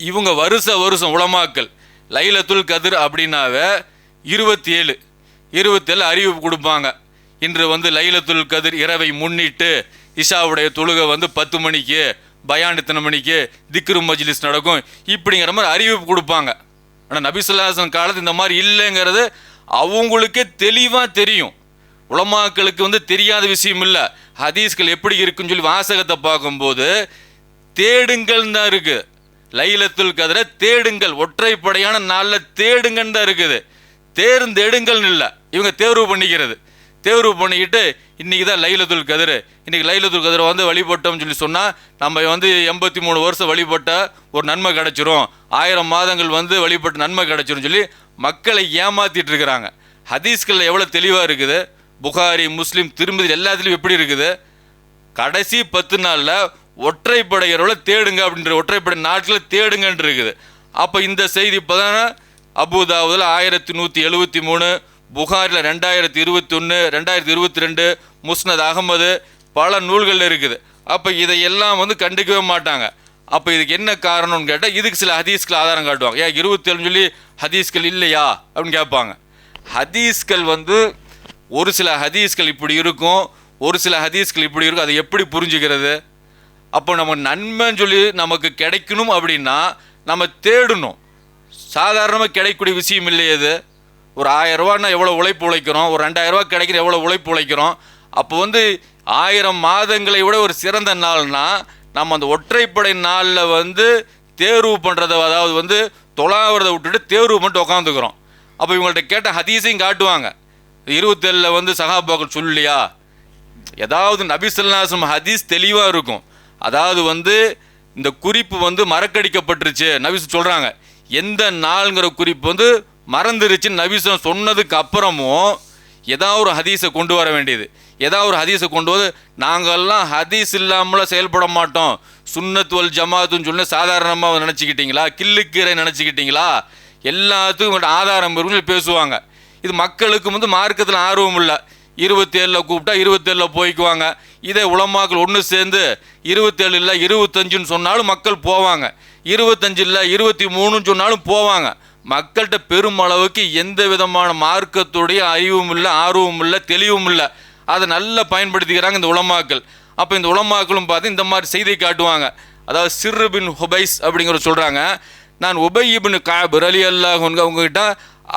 இவங்க வருஷம் உலமாக்கள் லைலத்துல் கதிர் அப்படின்னாவே 27 அறிவிப்பு கொடுப்பாங்க. இன்று வந்து லைலத்துல் கதிர் இரவை முன்னிட்டு இஷாவுடைய தொழுகை வந்து 10 மணிக்கு, பயான் இத்தனை மணிக்கு, திக்ரு மஜ்லிஸ் நடக்கும், இப்படிங்கிற மாதிரி அறிவிப்பு கொடுப்பாங்க. ஆனால் நபி ஸல்லல்லாஹு அலைஹி வஸல்லம் காலத்து இந்த மாதிரி இல்லைங்கிறது அவங்களுக்கே தெளிவாக தெரியும். உலமாக்களுக்கு வந்து தெரியாத விஷயம் இல்லை. ஹதீஸ்கள் எப்படி இருக்குன்னு சொல்லி வாசகத்தை பார்க்கும்போது தேடுங்கள் தான் இருக்குது. லைலத்துல் கதிரை தேடுங்கள், ஒற்றைப்படையான நாளில் தேடுங்கன்னு தான் இருக்குது. தேர்ந்தெடுங்கள் இல்லை, இவங்க தேர்வு பண்ணிக்கிட்டு இன்றைக்கி தான் லைலத்துல் கதிர், இன்றைக்கி லைலத்துல் கதிரை வந்து வழிபட்டோம்னு சொல்லி சொன்னால் நம்ம வந்து 83 வருஷம் வழிபட்ட ஒரு நன்மை கிடச்சிரும், 1000 மாதங்கள் வந்து வழிபட்ட நன்மை கிடச்சிரும் சொல்லி மக்களை ஏமாற்றிட்டு இருக்கிறாங்க. ஹதீஸ்களில் எவ்வளோ தெளிவாக இருக்குது. புகாரி, முஸ்லீம், திருமதி எல்லாத்துலேயும் எப்படி இருக்குது. கடைசி 10 நாளில் ஒற்றைப்படை இரவுல தேடுங்க அப்படின்ற, ஒற்றைப்படை நாட்களில் தேடுங்கன்னு இருக்குது. அப்போ இந்த செய்தி இப்போ தானே அபூதாவுதில் 1173, புகாரில் 2021, 2022, முஸ்னத் அகமது பல நூல்கள் இருக்குது. அப்போ இதையெல்லாம் வந்து கண்டுக்கவே மாட்டாங்க. அப்போ இதுக்கு என்ன காரணம்னு கேட்டால் இதுக்கு சில ஹதீஸ்கள் ஆதாரம் காட்டுவாங்க. ஏன் 27 சொல்லி ஹதீஸ்கள் இல்லையா அப்படின்னு கேட்பாங்க. ஹதீஸ்கள் வந்து ஒரு சில ஹதீஸ்கள் இப்படி இருக்கும், ஒரு சில ஹதீஸ்கள் இப்படி இருக்கும். அதை எப்படி புரிஞ்சுக்கிறது? அப்போ நம்ம நன்மைன்னு சொல்லி நமக்கு கிடைக்கணும் அப்படின்னா நம்ம தேடணும். சாதாரணமாக கிடைக்கக்கூடிய விஷயம் இல்லையே இது. ஒரு 1000 ரூபான்னா எவ்வளோ உழைப்பு உழைக்கிறோம், ஒரு 2000 ரூபா கிடைக்கிற எவ்வளோ உழைப்பு உழைக்கிறோம். அப்போ வந்து 1000 மாதங்களை விட ஒரு சிறந்த நாள்னா நம்ம அந்த ஒற்றைப்படை நாளில் வந்து தேர்வு பண்ணுறத, அதாவது வந்து தொழாவதை விட்டுட்டு தேர்வு பண்ணிட்டு உட்காந்துக்கிறோம். அப்போ இவங்கள்ட்ட கேட்ட ஹதீஸையும் காட்டுவாங்க. 27 வந்து சஹாபாக்கள் சொல்லலையா, ஏதாவது நபி ஸல்லல்லாஹு அலைஹி வஸல்லம் ஹதீஸ் தெளிவாக இருக்கும். அதாவது வந்து இந்த குறிப்பு வந்து மறக்கடிக்கப்பட்டுருச்சு நபி சொல்கிறாங்க. எந்த நாளுங்கிற குறிப்பு வந்து மறந்துருச்சுன்னு நபி சொன்னதுக்கு அப்புறமும் ஏதாவது ஒரு ஹதீஸை கொண்டு வர வேண்டியது. ஏதாவது ஒரு ஹதீஸை கொண்டு வந்து நாங்கள்லாம் ஹதீஸ் இல்லாமல் செயல்பட மாட்டோம், சுன்னத் வல் ஜமாத்துன்னு சொல்லி சாதாரணமாக நினச்சிக்கிட்டீங்களா, கில்லுக்கீரை நினச்சிக்கிட்டீங்களா, எல்லாத்துக்கும் ஆதாரம் இருக்குன்னு பேசுவாங்க. இது மக்களுக்கு வந்து மார்க்கத்தில் ஆர்வம் இல்லை. 27 கூப்பிட்டா 27 போய்க்குவாங்க. இதே உலமாக்கள் ஒன்று சேர்ந்து 27 இல்லை 25ன்னு சொன்னாலும் மக்கள் போவாங்க, 25 இல்லை 23ன்னு சொன்னாலும் போவாங்க. மக்கள்கிட்ட பெருமளவுக்கு எந்த விதமான மார்க்கத்துடைய அறிவும் இல்லை, ஆர்வமும் இல்லை, தெளிவும் இல்லை. அதை நல்லா பயன்படுத்திக்கிறாங்க இந்த உலமாக்கள். அப்போ இந்த உலமாக்களும் பார்த்து இந்த மாதிரி செய்தி காட்டுவாங்க. அதாவது சிர் பின் ஹுபைஸ் அப்படிங்கிற சொல்கிறாங்க, நான் உபய் இப்னு கஅப் ரலியல்லாஹு அன்ஹு அவங்ககிட்ட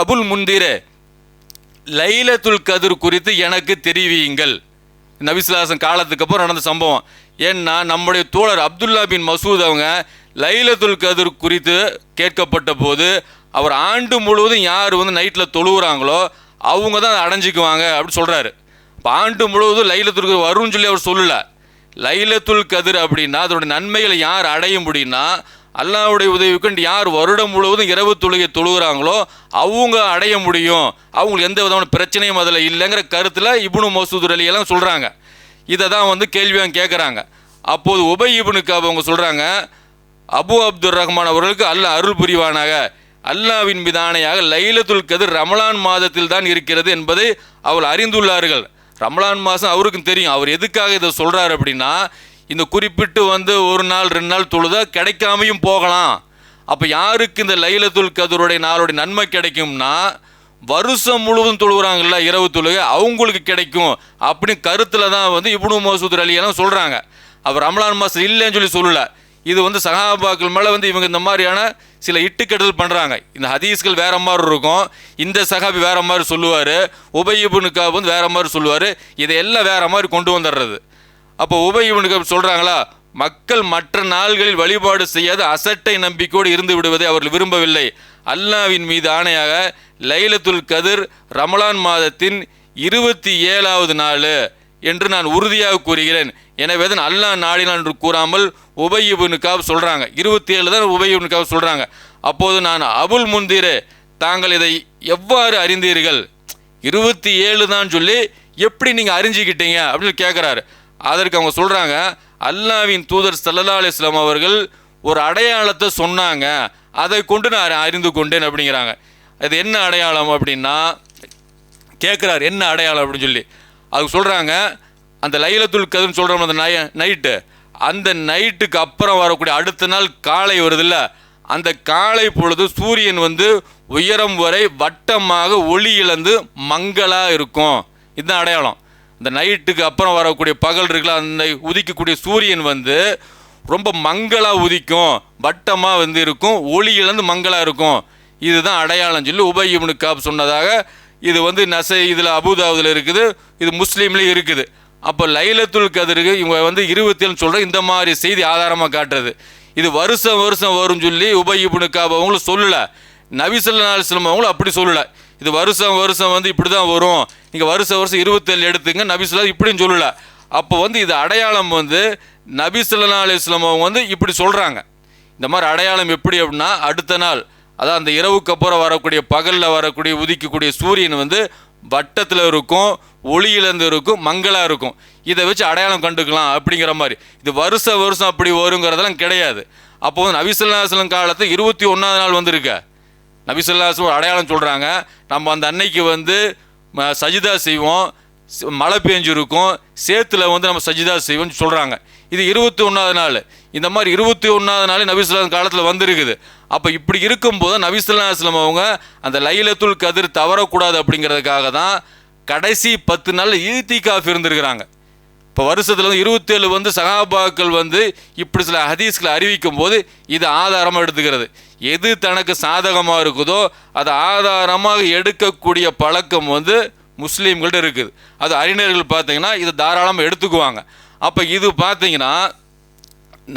அபுல் முந்திரே லைலத்துல் கதிர் குறித்து எனக்கு தெரிவியுங்கள். நபி ஸல்லல்லாஹு அலைஹி வஸல்லம் காலத்துக்கு அப்புறம் நடந்த சம்பவம். ஏன்னா நம்முடைய தோழர் அப்துல்லா பின் மசூத் அவங்க லைலத்துல் கதிர் குறித்து கேட்கப்பட்ட போது அவர் ஆண்டு முழுவதும் யார் வந்து நைட்டில் தொழுகிறாங்களோ அவங்க தான் அதை அடைஞ்சிக்குவாங்க அப்படின்னு சொல்கிறாரு. இப்போ ஆண்டு முழுவதும் லைலத்துல் கதிர் வரும்னு சொல்லி அவர் சொல்லலை. லைலத்துல் கதிர் அப்படின்னா அதோடைய நன்மைகளை யார் அடைய முடியும்னா அல்லாஹ்வுடைய உதவிக்கொண்டு யார் வருடம் முழுவதும் இரவு தொழுகை தொழுகிறாங்களோ அவங்க அடைய முடியும், அவங்களுக்கு எந்த விதமான பிரச்சனையும் அதில் இல்லைங்கிற கருத்தில் இப்னு மசூத் ரலியல்லாஹு சொல்கிறாங்க. இதை தான் வந்து கேள்வியாக கேட்குறாங்க. அப்போது உபய் இப்னு கஅப் அவங்க சொல்கிறாங்க, அபு அப்துர் ரஹ்மான் அவர்களுக்கு அல்லாஹ் அருள் புரிவானாக, அல்லாஹ்வின் மீது ஆணையாக லைலத்துல் கதிர் ரமலான் மாதத்தில் தான் இருக்கிறது என்பதை அவள் அறிந்துள்ளார்கள். ரமலான் மாதம் அவருக்கும் தெரியும். அவர் எதுக்காக இதை சொல்கிறார் அப்படின்னா இந்த குறிப்பிட்டு வந்து ஒரு நாள் 2 நாள் தொழுதா கிடைக்காமையும் போகலாம். அப்போ யாருக்கு இந்த லைலத்துல் கதிருடைய நாளுடைய நன்மை கிடைக்கும்னா வருஷம் முழுவதும் தொழுகிறாங்கல்ல இரவு தொழுகை, அவங்களுக்கு கிடைக்கும் அப்படின்னு கருத்தில் தான் வந்து இப்னு மசூத் ரலியல்லாஹு சொல்கிறாங்க. அவர் ரமலான் மாதம் இல்லைன்னு சொல்லி சொல்லலை. இது வந்து சஹாபாக்கள் மேலே வந்து இவங்க இந்த மாதிரியான சில இட்டுக்கெடுதல் பண்ணுறாங்க. இந்த ஹதீஸ்கள் வேறு மாதிரி இருக்கும், இந்த சஹாபி வேறு மாதிரி சொல்லுவார், உபய் இப்னு கஅப் வந்து வேறு மாதிரி சொல்லுவார், இதையெல்லாம் வேறு மாதிரி கொண்டு வந்துடுறது. அப்போ உபய் இப்னு கஅப் சொல்கிறாங்களா, மக்கள் மற்ற நாள்களில் வழிபாடு செய்யாத அசட்டை நம்பிக்கையோடு இருந்து விடுவதை அவர்கள் விரும்பவில்லை. அல்லாஹ்வின் மீது ஆணையாக லைலத்துல் கதிர் ரமலான் மாதத்தின் 27வது நாள் என்று நான் உறுதியாக கூறுகிறேன். எனவே தான் அல்லாஹ் நாடினான் என்று கூறாமல் உபய் இப்னு கஅப் சொல்கிறாங்க. 27 தான் உபய் இப்னு கஅப் சொல்கிறாங்க. அப்போது நான் அபுல் முந்திரே தாங்கள் இதை எவ்வாறு அறிந்தீர்கள், 27 தான் சொல்லி எப்படி நீங்கள் அறிஞ்சிக்கிட்டீங்க அப்படின்னு கேட்குறாரு. அதற்கு அவங்க சொல்கிறாங்க, அல்லாஹ்வின் தூதர் ஸல்லல்லாஹு அலைஹி வஸல்லம் அவர்கள் ஒரு அடையாளத்தை சொன்னாங்க, அதை கொண்டு நான் அறிந்து கொண்டேன் அப்படிங்கிறாங்க. அது என்ன அடையாளம் அப்படின்னா கேட்குறாரு, என்ன அடையாளம் அப்படின்னு சொல்லி. அது சொல்கிறாங்க, அந்த லைலத்துல் கதிர்னு சொல்கிறோம் அந்த நைட்டு, அந்த நைட்டுக்கு அப்புறம் வரக்கூடிய அடுத்த நாள் காலை வருதில்ல, அந்த காலை பொழுது சூரியன் வந்து உயரம் வரை வட்டமாக ஒளி இழந்து மங்களாக இருக்கும். இதுதான் அடையாளம். இந்த நைட்டுக்கு அப்புறம் வரக்கூடிய பகல் இருக்குல்ல, அந்த உதிக்கக்கூடிய சூரியன் வந்து ரொம்ப மங்களாக உதிக்கும், வட்டமாக வந்து இருக்கும், ஒளி இழந்து மங்களாக இருக்கும். இதுதான் அடையாளம் சொல்லி உபய் இப்னு கஅப் சொன்னதாக இது வந்து நசை இதில் அபூதாவுதில் இருக்குது, இது முஸ்லீம்லேயும் இருக்குது. அப்போ லைலத்துல் கதிருக்கு இவங்க வந்து 27 சொல்கிற இந்த மாதிரி செய்தி ஆதாரமாக காட்டுறது. இது வருஷம் வருஷம் வரும்னு சொல்லி உபய் இப்னு கஅப் அவங்களும் சொல்லலை, நபி ஸல்லல்லாஹு அலைஹி வஸல்லம் அவங்களும் அப்படி சொல்லலை. இது வருஷம் வருஷம் வந்து இப்படி தான் வரும், நீங்கள் வருஷம் வருஷம் 27 எடுத்துங்க, நபி ஸல்லல்லாஹு இப்படின்னு சொல்லலை. அப்போ வந்து இது அடையாளம் வந்து நபி ஸல்லல்லாஹு அலைஹி வஸல்லம் அவங்க வந்து இப்படி சொல்கிறாங்க. இந்த மாதிரி அடையாளம் எப்படி அப்படின்னா, அடுத்த நாள் அதான் அந்த இரவுக்கு அப்புறம் வரக்கூடிய பகலில் வரக்கூடிய உதிக்கக்கூடிய சூரியன் வந்து வட்டத்தில் இருக்கும், ஒளி இழந்து இருக்கும், மங்களாக இருக்கும். இதை வச்சு அடையாளம் கண்டுக்கலாம் அப்படிங்கிற மாதிரி. இது வருஷம் வருஷம் அப்படி வருங்கிறதெல்லாம் கிடையாது. அப்போ வந்து நபி ஸல்லல்லாஹு அலைஹி வஸல்லம் காலத்து 21ஆவது நாள் வந்திருக்க நபி ஸல்லல்லாஹு அலைஹி வஸல்லம் அடையாளம் சொல்கிறாங்க. நம்ம அந்த அன்னைக்கு வந்து சஜிதா செய்வோம், மழை பெஞ்சிருக்கும், சேத்துல வந்து நம்ம சஜிதா செய்வோம்னு சொல்கிறாங்க. இது 21ஆவது நாள். இந்த மாதிரி 21ஆவது நாள் நபி ஸல்லல்லாஹு அலைஹி வஸல்லம் காலத்தில் வந்திருக்குது. அப்போ இப்படி இருக்கும்போது நபி ஸல்லல்லாஹு அலைஹி வஸல்லம் அவங்க அந்த லைலத்துல் கதிர் தவறக்கூடாது அப்படிங்கிறதுக்காக தான் கடைசி 10 நாள் ஈத்திகாஃப் இருந்திருக்கிறாங்க. இப்போ வருஷத்தில் வந்து 27 வந்து சஹாபாக்கள் வந்து இப்படி சில ஹதீஸ்களை அறிவிக்கும் போது இது ஆதாரமாக எடுத்துக்கிறது. எது தனக்கு சாதகமாக இருக்குதோ அதை ஆதாரமாக எடுக்கக்கூடிய பழக்கம் வந்து முஸ்லீம்கள்ட்ட இருக்குது. அது அறிஞர்கள் பார்த்தீங்கன்னா இதை தாராளமாக எடுத்துக்குவாங்க. அப்போ இது பார்த்தீங்கன்னா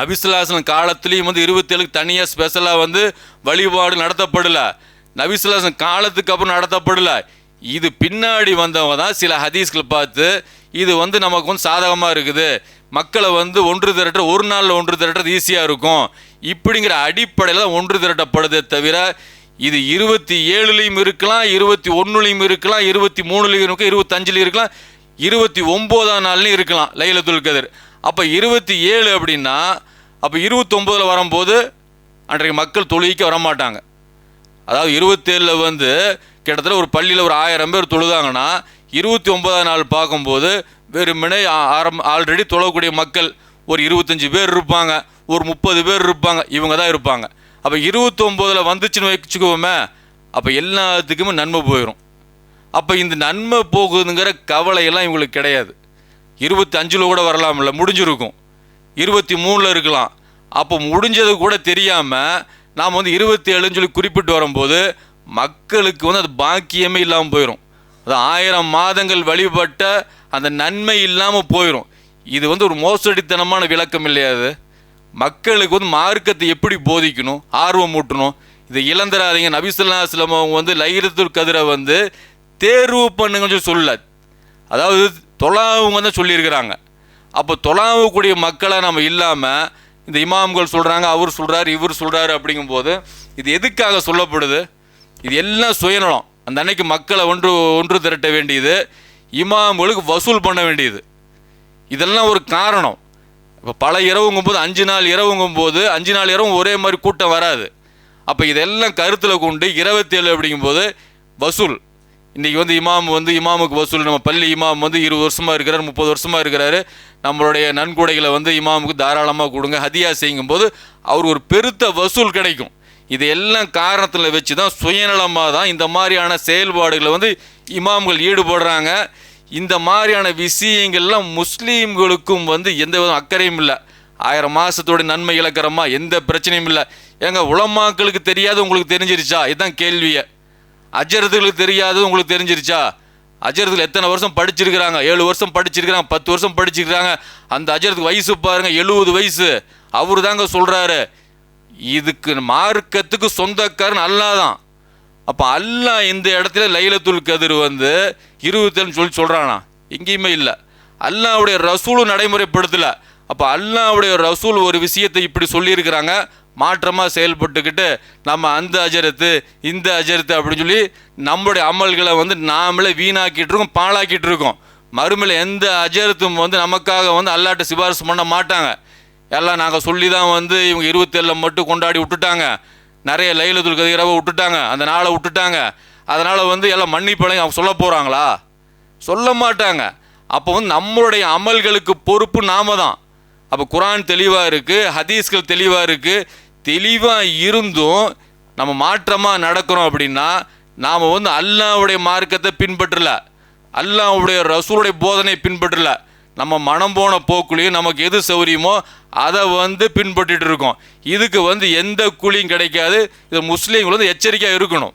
நபி ஸல்லல்லாஹு அலைஹி வஸல்லம் காலத்துலேயும் வந்து 27 தனியாக ஸ்பெஷலாக வந்து வழிபாடு நடத்தப்படலை. நபி ஸல்லல்லாஹு அலைஹி வஸல்லம் காலத்துக்கு அப்புறம் நடத்தப்படலை. இது பின்னாடி வந்தவங்க தான் சில ஹதீஸ்களை பார்த்து இது வந்து நமக்கு வந்து சாதகமாக இருக்குது, மக்களை வந்து ஒன்று திரட்ட ஒரு நாளில் ஒன்று திரட்டுறது ஈஸியாக இருக்கும், இப்படிங்கிற அடிப்படையில் ஒன்று திரட்டப்படுதே தவிர இது 27லையும் இருக்கலாம், 21லையும் இருக்கலாம், 23லையும் இருக்கும், 25லையும் இருக்கலாம், 29ஆம் நாள்லையும் இருக்கலாம் லைலத்துல் கதிர். அப்போ 27 அப்படின்னா அப்போ 29ல் வரும்போது அன்றைக்கு மக்கள் தொழுகைக்கு வரமாட்டாங்க. அதாவது 27ல் வந்து கிட்டத்தட்ட ஒரு பள்ளியில் ஒரு 1000 பேர் தொழுதாங்கன்னா 29ஆம் நாள் பார்க்கும்போது வெறுமனே ஆல்ரெடி தொழக்கூடிய மக்கள் ஒரு 25 பேர் இருப்பாங்க, ஒரு 30 பேர் இருப்பாங்க, இவங்க தான் இருப்பாங்க. அப்போ 29ல் வந்துச்சுன்னு வச்சுக்குவோமே, அப்போ எல்லாத்துக்குமே நன்மை போயிடும். அப்போ இந்த நன்மை போகுதுங்கிற கவலையெல்லாம் இவங்களுக்கு கிடையாது. 25ல் கூட வரலாம்ல, முடிஞ்சிருக்கும், 23ல் இருக்கலாம். அப்போ முடிஞ்சது கூட தெரியாமல் நாம் வந்து 27ன்னு சொல்லி குறிப்பிட்டு வரும்போது மக்களுக்கு வந்து அது பாக்கியமே இல்லாமல் போயிடும். அது 1000 மாதங்கள் வழிபட்ட அந்த நன்மை இல்லாமல் போயிடும். இது வந்து ஒரு மோசடித்தனமான விளக்கம் இல்லையாது. மக்களுக்கு வந்து மார்க்கத்தை எப்படி போதிக்கணும், ஆர்வம் ஊட்டணும், இதை இழந்துடாதீங்க. நபி ஸல்லல்லாஹு அலைஹி வஸல்லம் அவங்க வந்து லைலத்துல் கதிரை வந்து தேர்வு பண்ணுங்கன்னு சொல்லல, அதாவது தொழாவுங்க தான் சொல்லியிருக்கிறாங்க. அப்போ தொழாவக்கூடிய மக்களை நம்ம இல்லாமல் இந்த இமாம்கள் சொல்கிறாங்க, அவர் சொல்கிறார், இவர் சொல்கிறாரு அப்படிங்கும்போது இது எதுக்காக சொல்லப்படுது? இது எல்லாம் சுயநலம். அந்த அன்னைக்கு மக்களை ஒன்று திரட்ட வேண்டியது, இமாம்களுக்கு வசூல் பண்ண வேண்டியது, இதெல்லாம் ஒரு காரணம். இப்போ பல இரவுங்கும்போது 5 நாள் இரவுங்கும்போது 5 நாள் இரவும் ஒரே மாதிரி கூட்டம் வராது. அப்போ இதெல்லாம் கருத்தில் கொண்டு 27 அப்படிங்கும்போது வசூல். இன்றைக்கி வந்து இமாமுக்கு வசூல், நம்ம பள்ளி இமாம் வந்து 20 வருஷமாக இருக்கிறார், 30 வருஷமாக இருக்கிறாரு, நம்மளுடைய நன்கொடைகளை வந்து இமாமுக்கு தாராளமாக கொடுங்க, ஹதியா செய்யும்போது அவர் ஒரு பெருத்த வசூல் கிடைக்கும். இது எல்லாம் காரணத்தில் வச்சு தான் சுயநலமாக தான் இந்த மாதிரியான செயல்பாடுகளை வந்து இமாம்கள் ஈடுபடுறாங்க. இந்த மாதிரியான விஷயங்கள்லாம் முஸ்லீம்களுக்கும் வந்து எந்த வித அக்கறையும் இல்லை. 1000 மாதத்தோட நன்மை இழக்கிறோமா, எந்த பிரச்சனையும் இல்லை. ஏங்க உலமாக்களுக்கு தெரியாது உங்களுக்கு தெரிஞ்சிருச்சா? இதுதான் கேள்வியை. அஜரத்துகளுக்கு தெரியாது உங்களுக்கு தெரிஞ்சிருச்சா? அஜரத்தில் எத்தனை வருஷம் படிச்சிருக்கிறாங்க? 7 வருஷம் படிச்சிருக்கிறாங்க, 10 வருஷம் படிச்சிருக்கிறாங்க. அந்த அஜரத்துக்கு வயசு பாருங்கள், 70 வயசு. அவரு தாங்க சொல்கிறாரு, இதுக்கு மார்க்கத்துக்கு சொந்தக்காரன் அல்லாஹ் தான். அப்போ அல்லாஹ் இந்த இடத்துல லைலத்துல் கதிர் வந்து 27 சொல்கிறானா? எங்கேயுமே இல்லை. அல்லாஹ்வுடைய ரசூலும் நடைமுறைப்படுத்தலை. அப்போ அல்லாஹ்வுடைய ரசூல் ஒரு விஷயத்தை இப்படி சொல்லியிருக்கிறாங்க, மாற்றமாக செயல்பட்டுக்கிட்டு நம்ம அந்த அஜரத்து இந்த அஜரத்து அப்படின்னு சொல்லி நம்மளுடைய அமல்களை வந்து நாமளே வீணாக்கிட்டு இருக்கோம், பாழாக்கிட்டு இருக்கோம். மறுமையில் எந்த அஜரத்தும் வந்து நமக்காக வந்து அல்லாஹ்ட்ட சிபாரிசு பண்ண மாட்டாங்க. எல்லாம் நாங்கள் சொல்லி தான் வந்து இவங்க 27 மட்டும் கொண்டாடி விட்டுட்டாங்க, நிறைய லைலத்துல் கதிர் இரவை விட்டுட்டாங்க, அந்த நாளை விட்டுட்டாங்க, அதனால் வந்து எல்லாம் மன்னிப்படையும் அவங்க சொல்ல போகிறாங்களா? சொல்ல மாட்டாங்க. அப்போ வந்து நம்மளுடைய அமல்களுக்கு பொறுப்பு நாம தான். அப்போ குர்ஆன் தெளிவாக இருக்குது, ஹதீஸ்கள் தெளிவாக இருக்குது. தெளிவாக இருந்தும் நம்ம மாற்றமாக நடக்கிறோம் அப்படின்னா நாம் வந்து அல்லாஹ்வுடைய மார்க்கத்தை பின்பற்றல, அல்லாஹ்வுடைய ரசூலுடைய போதனை பின்பற்றல. நம்ம மனம் போன போக்குலையும் நமக்கு எது சௌரியமோ அதை வந்து பின்பற்றிட்டு இருக்கோம். இதுக்கு வந்து எந்த கூலியும் கிடைக்காது. இது முஸ்லீம்கள் வந்து எச்சரிக்கையாக இருக்கணும்.